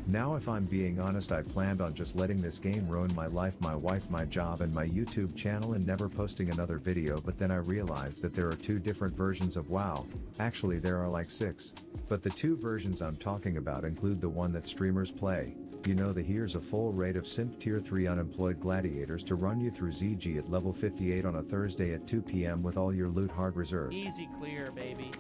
Now if I'm being honest, I planned on just letting this game ruin my life, my wife, my job and my YouTube channel and never posting another video, but then I realized that there are two different versions of WoW. Actually there are like 6. But the two versions I'm talking about include the one that streamers play. You know, the here's a full raid of simp tier 3 unemployed gladiators to run you through ZG at level 58 on a Thursday at 2 PM with all your loot hard reserved. Easy clear, baby.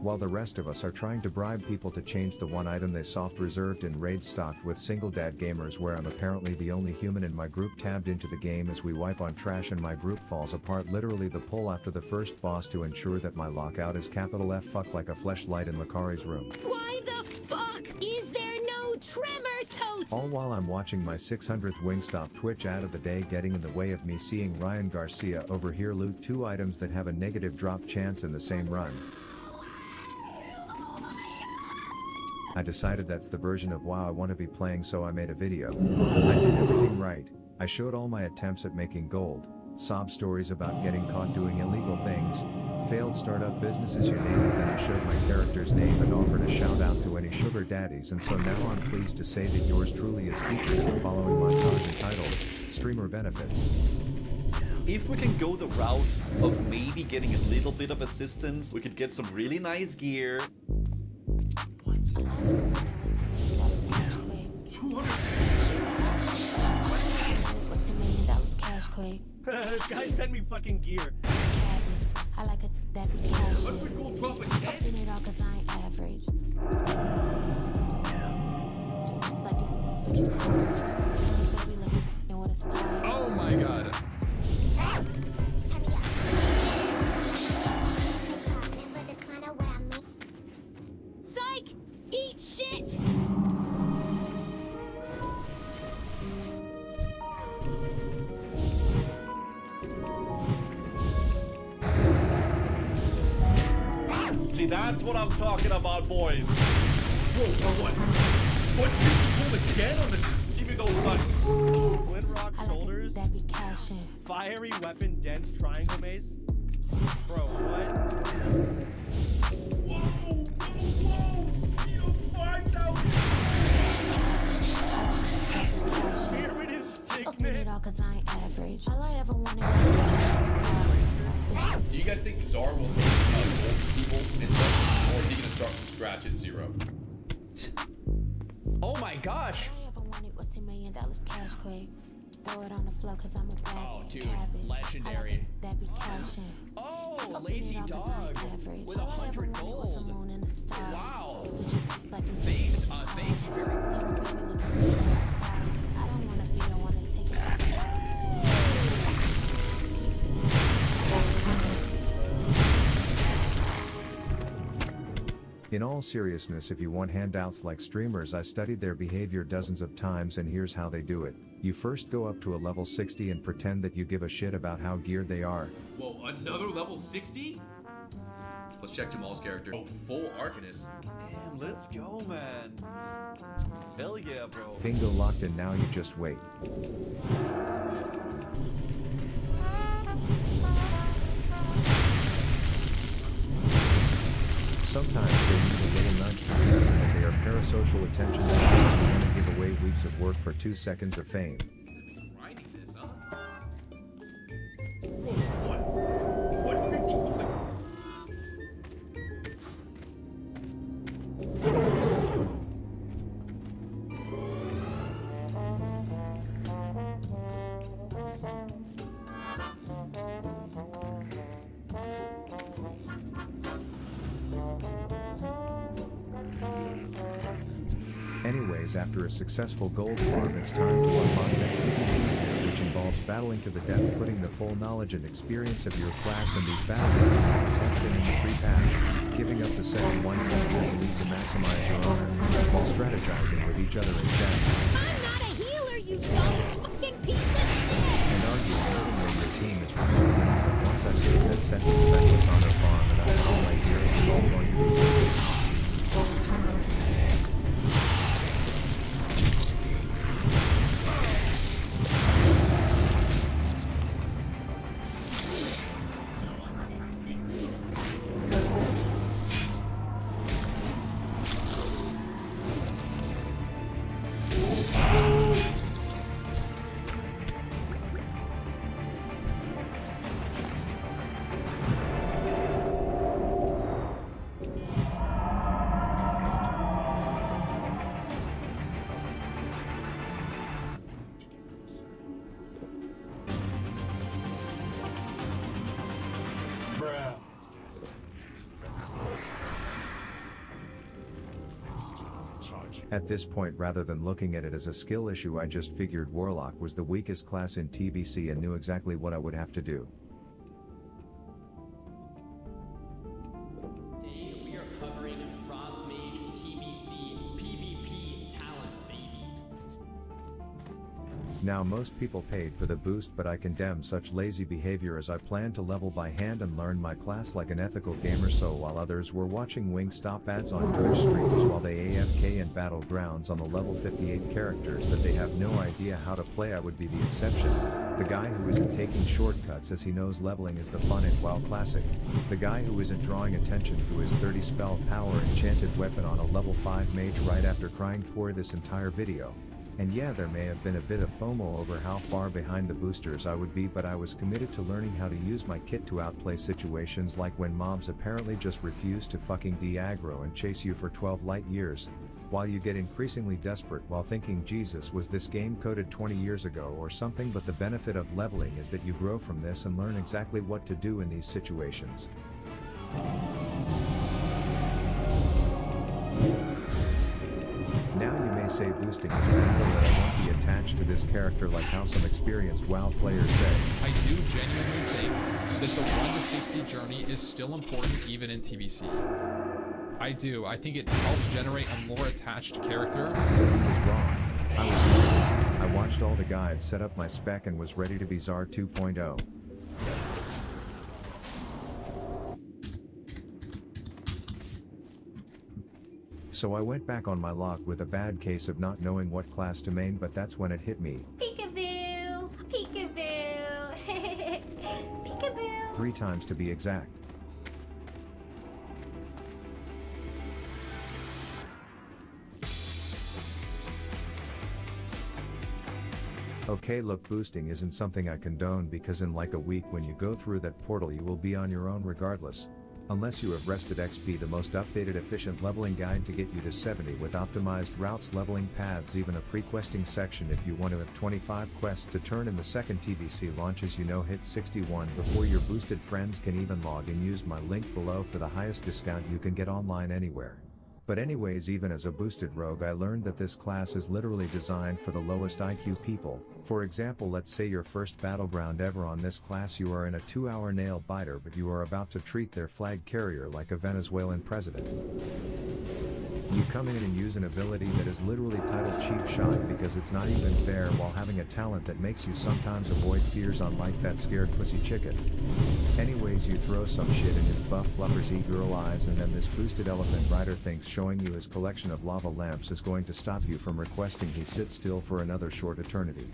While the rest of us are trying to bribe people to change the one item they soft reserved in raids stocked with single dad gamers, where I'm apparently the only human in my group tabbed into the game as we wipe on trash and my group falls apart, literally the pull after the first boss to ensure that my lockout is capital F fuck like a fleshlight in Lakari's room. Why the fuck is there no tremor tote? All while I'm watching my 600th Wingstop Twitch ad of the day getting in the way of me seeing Ryan Garcia over here loot 2 items that have a negative drop chance in the same run. I decided that's the version of WoW I want to be playing, so I made a video. I did everything right. I showed all my attempts at making gold, sob stories about getting caught doing illegal things, failed startup businesses, you name it, then I showed my character's name and offered a shout out to any sugar daddies, and so now I'm pleased to say that yours truly is featured in the following montage entitled, Streamer Benefits. If we can go the route of maybe getting a little bit of assistance, we could get some really nice gear. 200. This guy sent me fucking gear. I like a that be cash. What would go drop again? Spin it all cause I ain't average. Like these bitch cars. Tell me baby like you wanna start. Oh my god. Psych! Eat shit! See, that's what I'm talking about, boys. Whoa, what? What did you pull again on the... Give me those sights. Flint rock shoulders. That be cashing. Fiery weapon dense triangle maze. Bro, what? Whoa, whoa, Steel 5000. Pyramid is I'll sick, spin it man. all cause I ain't average. All I ever wanted Do you guys think Czar will take gold people and stuff? Or is he going to start from scratch at 0? Oh my gosh! All I ever wanted was $10 million cash quick. Throw it on the floor cause I'm a bad Oh, dude, cabbage. legendary. I like that be cashing. Oh, I'll spin lazy it all cause I ain't dog average. with All I ever 100 wanted was the gold. moon and the stars. Wow. Switch it like these Thank bitch you cars. very much. Tell me baby look at me in the style. I don't wanna be the one to take it to the top. In all seriousness, if you want handouts like streamers, I studied their behavior dozens of times and here's how they do it. You first go up to a level 60 and pretend that you give a shit about how geared they are. Whoa, another level 60? Let's check Jamal's character. Oh, full Arcanist. Damn, let's go, man. Hell yeah, bro. Bingo, locked in, now you just wait. Sometimes they need a little nudge to remember that they are parasocial attention seekers who want to give away weeks of work for 2 seconds of fame. Grinding this, huh? Bro, what? 150? Anyways, after a successful gold farm, it's time to unlock that PvP, which involves battling to the death, putting the full knowledge and experience of your class in these battle games tested in the pre-patch, giving up the 7-1 templates you need to maximize your honor, while strategizing with each other in chat, I'm not a healer, you dumb fucking piece of shit! and arguing over where your team is recruiting. But once I see that sentence defenseless on their farm and I have all my gear installed on you. At this point, rather than looking at it as a skill issue, I just figured Warlock was the weakest class in TBC and knew exactly what I would have to do. Today we are covering Frostmage TBC PvP talent, baby. Now most people paid for the boost, but I condemn such lazy behavior as I plan to level by hand and learn my class like an ethical gamer. So while others were watching Wingstop ads on Twitch streams while they AFK in Battlegrounds on the level 58 characters that they have no idea how to play, I would be the exception. The guy who isn't taking shortcuts as he knows leveling is the fun in WoW Classic. The guy who isn't drawing attention to his 30 spell power enchanted weapon on a level 5 mage right after crying poor this entire video. And yeah, there may have been a bit of FOMO over how far behind the boosters I would be, but I was committed to learning how to use my kit to outplay situations like when mobs apparently just refuse to fucking de-aggro and chase you for 12 light years, while you get increasingly desperate while thinking Jesus, was this game coded 20 years ago or something? But the benefit of leveling is that you grow from this and learn exactly what to do in these situations. Now you may say boosting is random, that I won't be attached to this character like how some experienced WoW players say. I do genuinely think that the 1 to 60 journey is still important even in TBC. I do. I think it helps generate a more attached character. I was wrong. I was wrong. I watched all the guides, set up my spec, and was ready to be Czar 2.0. So I went back on my lock with a bad case of not knowing what class to main, but that's when it hit me. Peekaboo! Peekaboo! Peekaboo! 3 times to be exact. Okay, look, boosting isn't something I condone because in like a week when you go through that portal you will be on your own regardless. Unless you have rested XP, the most updated efficient leveling guide to get you to 70 with optimized routes, leveling paths, even a pre-questing section if you want to have 25 quests to turn in the second TBC launches, hit 61 before your boosted friends can even log in. Use my link below for the highest discount you can get online anywhere. But anyways, even as a boosted rogue I learned that this class is literally designed for the lowest IQ people. For example, let's say your first battleground ever on this class, you are in a 2-hour nail biter, but you are about to treat their flag carrier like a Venezuelan president. You come in and use an ability that is literally titled cheap shot because it's not even fair, while having a talent that makes you sometimes avoid fears unlike that scared pussy chicken. Anyways, you throw some shit in his buff fluffer's e-girl eyes, and then this boosted elephant rider thinks showing you his collection of lava lamps is going to stop you from requesting he sit still for another short eternity.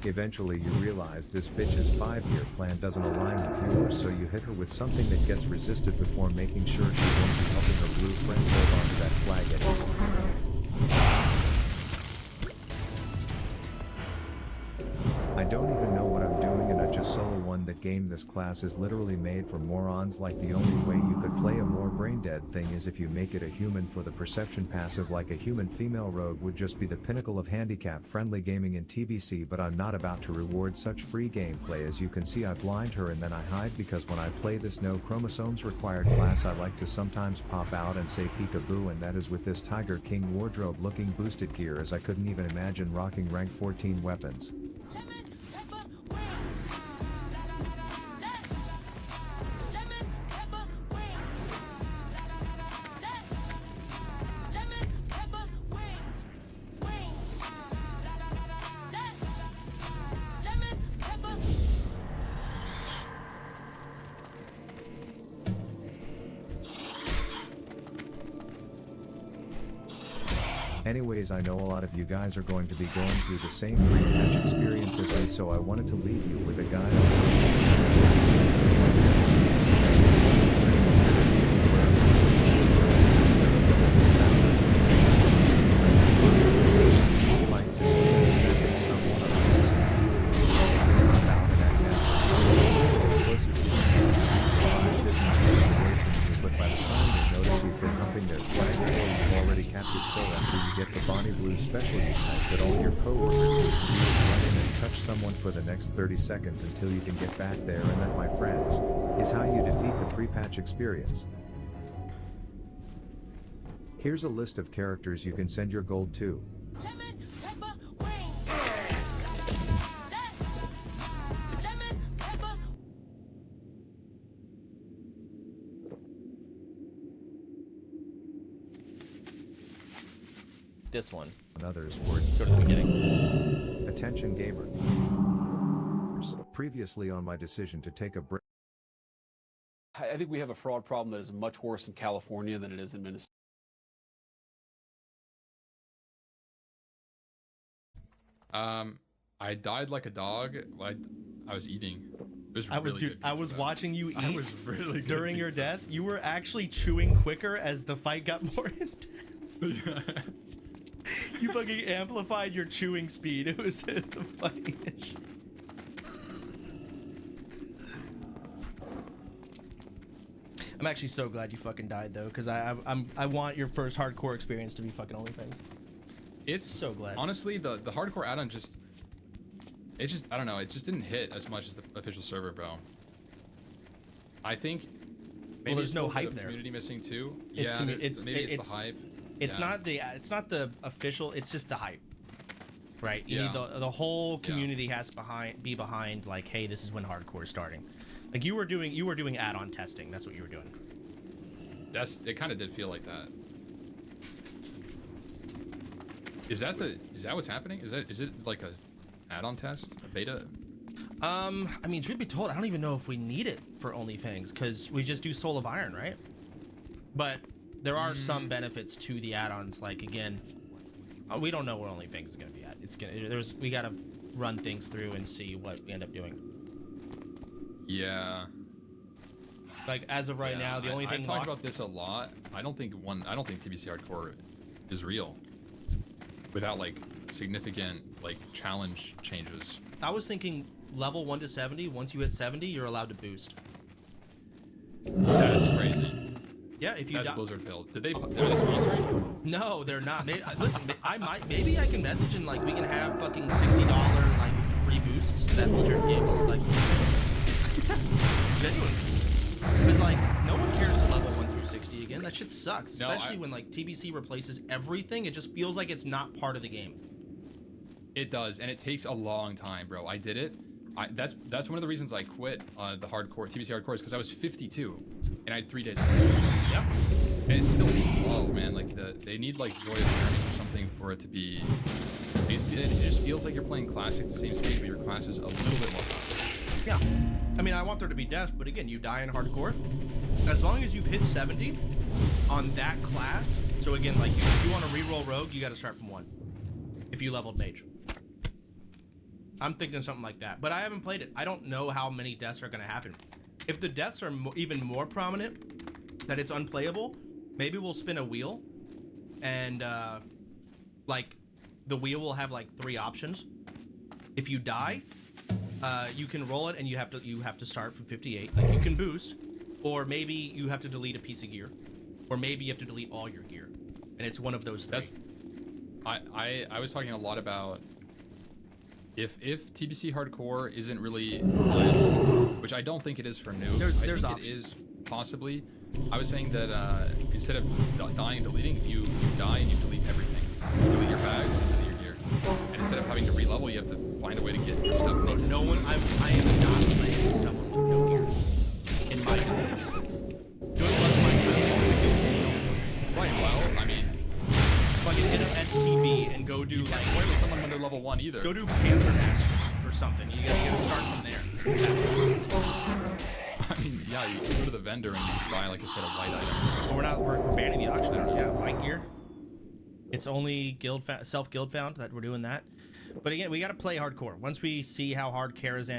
Eventually you realize this bitch's 5-year plan doesn't align with yours, so you hit her with something that gets resisted before making sure she won't be helping her blue friend hold onto that flag anymore. I don't even know what I'm doing and I just solo won that game. This class is literally made for morons. Like, the only way you could play a more brain dead thing is if you make it a human, for the perception passive like a human female rogue would just be the pinnacle of handicap friendly gaming in TBC, but I'm not about to reward such free gameplay. As you can see, I blind her and then I hide, because when I play this no chromosomes required class I like to sometimes pop out and say peekaboo, and that is with this Tiger King wardrobe looking boosted gear, as I couldn't even imagine rocking rank 14 weapons. Anyways, I know a lot of you guys are going to be going through the same pre-patch experience as me, so I wanted to leave you with a guide that all your coworkers need to do is run in and touch someone for the next 30 seconds until you can get back there, and that, my friends, is how you defeat the pre-patch experience. Here's a list of characters you can send your gold to. Lemon pepper wings. Lemon pepper. This one. And others for Sort of the beginning. Attention gamers. Previously on my decision to take a break. I think we have a fraud problem that is much worse in California than it is in Minnesota. I died like a dog. I was eating. It was I was really dude. good I was pizza. watching you eat. I was really good during your pizza. death. You were actually chewing quicker as the fight got more intense. You fucking amplified your chewing speed. It was the funniest. I'm actually so glad you fucking died though, because I want your first hardcore experience to be fucking OnlyFans. It's So glad. Honestly, the hardcore add-on just I don't know, it just didn't hit as much as the official server, bro. I think maybe there's it's no a little bit hype of there. Community missing too. It's Yeah, maybe it's the hype. It's Yeah. it's not the official. It's just the hype, right? You need Yeah. the whole community has to be behind. Like, hey, this is when hardcore is starting. Like you were doing add-on testing. That's what you were doing. It kind of did feel like that. Is that what's happening? Is it like a add-on test, a beta? I mean, truth be told, I don't even know if we need it for OnlyFans because we just do Soul of Iron, right? But there are some benefits to the add-ons. Like again, we don't know where OnlyFans is gonna be at. We gotta run things through and see what we end up doing. Yeah. Like as of right now, the only thing I've talked about this a lot. I don't think TBC Hardcore is real without like significant like challenge changes. I was thinking level 1 to 70. Once you hit 70, you're allowed to boost. That's crazy. Yeah, if you That's die. Blizzard build. Are they sponsoring? No, they're not. Listen, maybe I can message and like we can have fucking $60 like free boosts that Blizzard gives. Like genuinely. Because like no one cares to level 1 through 60 again. That shit sucks. No, Especially when like TBC replaces everything. It just feels like it's not part of the game. It does, and it takes a long time, bro. I did it. That's one of the reasons I quit the hardcore TBC hardcore is because I was 52 and I had 3 days. Yep. And it's still slow, man. Like they need like Joy of Journeys or something for it to be. It just feels like you're playing classic at the same speed, but your class is a little bit more fast. Yeah. I mean, I want there to be deaths, but again, you die in hardcore. As long as you've hit 70 on that class. So again, like if you want to reroll rogue, you got to start from 1. If you leveled mage. I'm thinking something like that, but I haven't played it. I don't know how many deaths are going to happen. If the deaths are even more prominent, that it's unplayable, maybe we'll spin a wheel, and like the wheel will have like 3 options. If you die, you can roll it, and you have to start from 58. Like you can boost, or maybe you have to delete a piece of gear, or maybe you have to delete all your gear, and it's one of those 3. I was talking a lot about. If TBC Hardcore isn't really viable, which I don't think it is for noobs, there's I think options. it is possibly. I was saying that instead of dying and deleting, you die and you delete everything. You delete your bags and delete your gear. And instead of having to re-level, you have to find a way to get your stuff naked. No one, I am not playing with someone with no gear in my group. Doing what my group. Right, well, I mean, Fucking hit up STV and go do you like can't play with someone when they're level 1 either. go do Panther Mask or something. You gotta start from there. I mean, yeah, you go to the vendor and you buy like a set of light items. But we're banning the auction items. Yeah, light gear. It's only self guild found that we're doing that. But again, we gotta play hardcore. Once we see how hard Karazhan